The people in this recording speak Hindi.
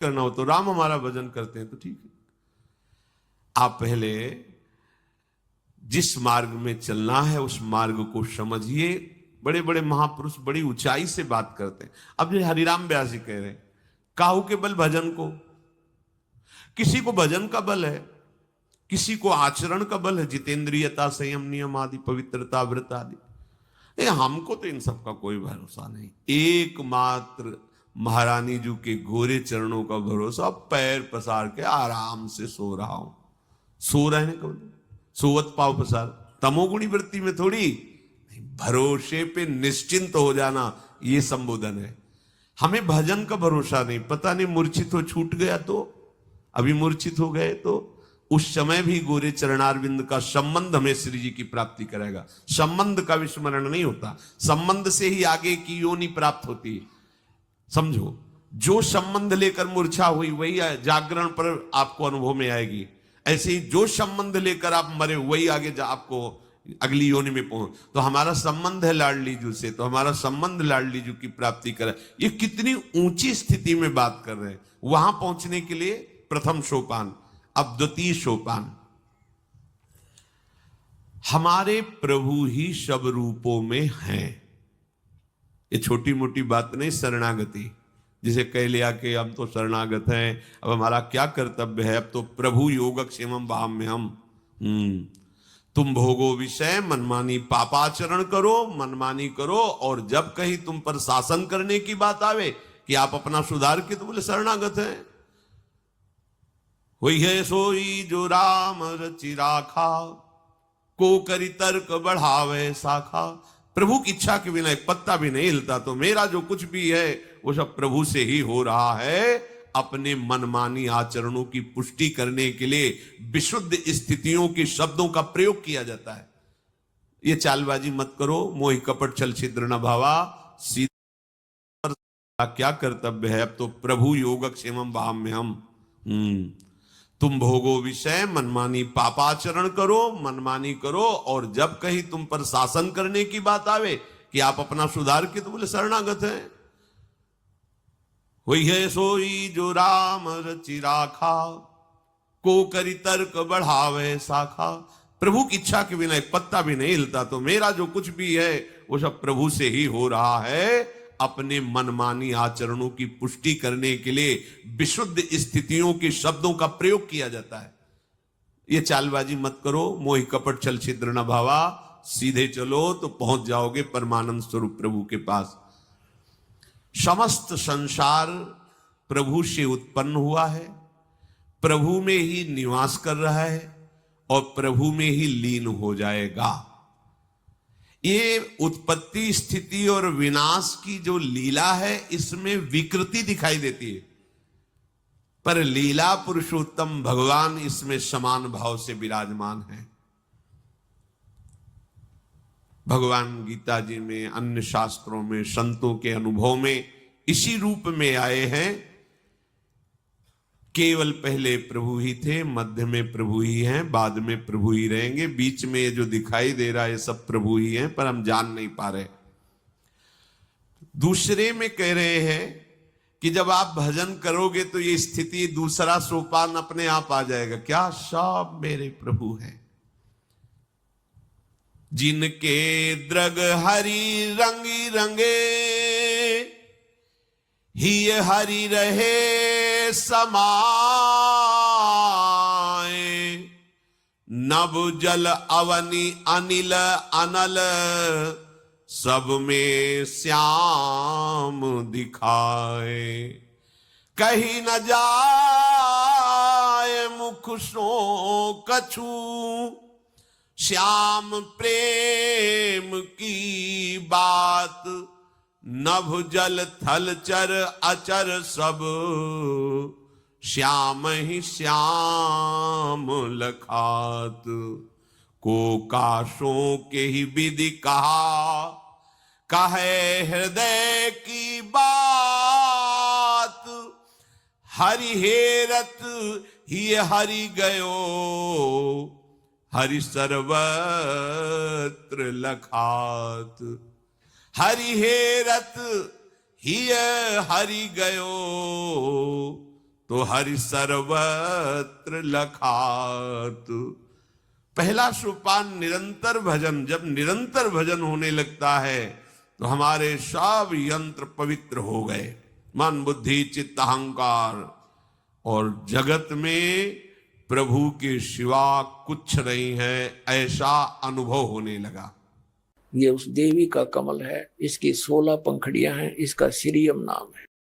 करना हो तो राम हमारा भजन करते हैं तो ठीक है। आप पहले जिस मार्ग में चलना है उस मार्ग को समझिए। बड़े बड़े महापुरुष बड़ी ऊंचाई से बात करते हैं। अब ये हरिराम व्यास जी कह रहे हैं काहू के बल भजन को। किसी को भजन का बल है, किसी को आचरण का बल है, जितेंद्रियता, संयम, नियम आदि, पवित्रता, व्रत आदि। हमको तो इन सब का कोई भरोसा नहीं। एकमात्र महारानी जी के गोरे चरणों का भरोसा। पैर पसार के आराम से सो रहा हूं। सो रहे हैं कब? सोवत पाव पसार। तमोगुणी वृत्ति में थोड़ी, भरोसे पे निश्चिंत हो जाना, ये संबोधन है। हमें भजन का भरोसा नहीं। पता नहीं मूर्छित हो छूट गया तो, अभी मूर्छित हो गए तो उस समय भी गोरे चरणारविंद का संबंध हमें श्री जी की प्राप्ति करेगा। संबंध का विस्मरण नहीं होता, संबंध से ही आगे की योनि प्राप्त होती है। समझो, जो संबंध लेकर मूर्छा हुई वही जागरण पर आपको अनुभव में आएगी। ऐसे ही जो संबंध लेकर आप मरे वही आगे आपको अगली योनि में पहुंच। तो हमारा संबंध है लाडली जू से, तो हमारा संबंध लाडली जू की प्राप्ति करे। ये कितनी ऊंची स्थिति में बात कर रहे हैं। वहां पहुंचने के लिए प्रथम सोपान, अब द्वितीय सोपान। हमारे प्रभु ही सब रूपों में हैं। ये छोटी मोटी बात नहीं। शरणागति, जिसे कह लिया कि हम तो शरणागत हैं, अब हमारा क्या कर्तव्य है? अब तो प्रभु योगक्षेमम भाम्यहम। तुम भोगो विषय मनमानी पापाचरण करो, मनमानी करो, और जब कहीं तुम पर शासन करने की बात आवे कि आप अपना सुधार के, तो बोले शरणागत हैं। वही है सोई जो राम रचि राखा, को करी तर्क बढ़ावे शाखा। प्रभु की इच्छा के बिना एक पत्ता भी नहीं हिलता। तो मेरा जो कुछ भी है वो सब प्रभु से ही हो रहा है। अपने मनमानी आचरणों की पुष्टि करने के लिए विशुद्ध स्थितियों के शब्दों का प्रयोग किया जाता है। ये चालबाजी मत करो, मोहि कपट छल छिद्र न भावा। सीधा क्या कर्तव्य है? अब तो प्रभु योगक्षेमम भाम्यहम। तुम भोगो विषय मनमानी पापाचरण करो, मनमानी करो, और जब कहीं तुम पर शासन करने की बात आवे कि आप अपना सुधार के, तो बोले शरणागत हैं। वही है सोई जो राम रचि राखा, को करी तर्क बढ़ावे शाखा। प्रभु की इच्छा के बिना एक पत्ता भी नहीं हिलता। तो मेरा जो कुछ भी है वो सब प्रभु से ही हो रहा है। अपने मनमानी आचरणों की पुष्टि करने के लिए विशुद्ध स्थितियों के शब्दों का प्रयोग किया जाता है। ये चालबाजी मत करो, मोहि कपट छल छिद्र न भावा। सीधे चलो तो पहुंच जाओगे परमानंद स्वरूप प्रभु के पास। समस्त संसार प्रभु से उत्पन्न हुआ है, प्रभु में ही निवास कर रहा है और प्रभु में ही लीन हो जाएगा। ये उत्पत्ति, स्थिति और विनाश की जो लीला है, इसमें विकृति दिखाई देती है, पर लीला पुरुषोत्तम भगवान इसमें समान भाव से विराजमान है। भगवान गीता जी में, अन्य शास्त्रों में, संतों के अनुभव में इसी रूप में आए हैं। केवल पहले प्रभु ही थे, मध्य में प्रभु ही हैं, बाद में प्रभु ही रहेंगे। बीच में ये जो दिखाई दे रहा है सब प्रभु ही हैं, पर हम जान नहीं पा रहे। दूसरे में कह रहे हैं कि जब आप भजन करोगे तो ये स्थिति, दूसरा सोपान अपने आप आ जाएगा। क्या? सब मेरे प्रभु हैं। जिनके द्रग हरि रंगी रंगे, ही हरि रहे समाए। नभ जल अवनि अनिल अनल, सब में श्याम दिखाए। कहीं न जाए मुख सो कछु, श्याम प्रेम की बात। नभ जल थल चर अचर सब, श्याम ही श्याम लखात। को काशों के ही विधि कहा, कहे हृदय की बात। हरि हेरत ही हरि गयो, हरि सर्वत्र लखात। हरि हेरत ही हरि गयो, तो हरि सर्वत्र लखात। पहला सोपान निरंतर भजन। जब निरंतर भजन होने लगता है तो हमारे सब यंत्र पवित्र हो गए, मन बुद्धि चित्त अहंकार, और जगत में प्रभु के सिवा कुछ नहीं है, ऐसा अनुभव होने लगा। ये उस देवी का कमल है, इसकी 16 पंखड़ियां हैं, इसका श्रीयम नाम है।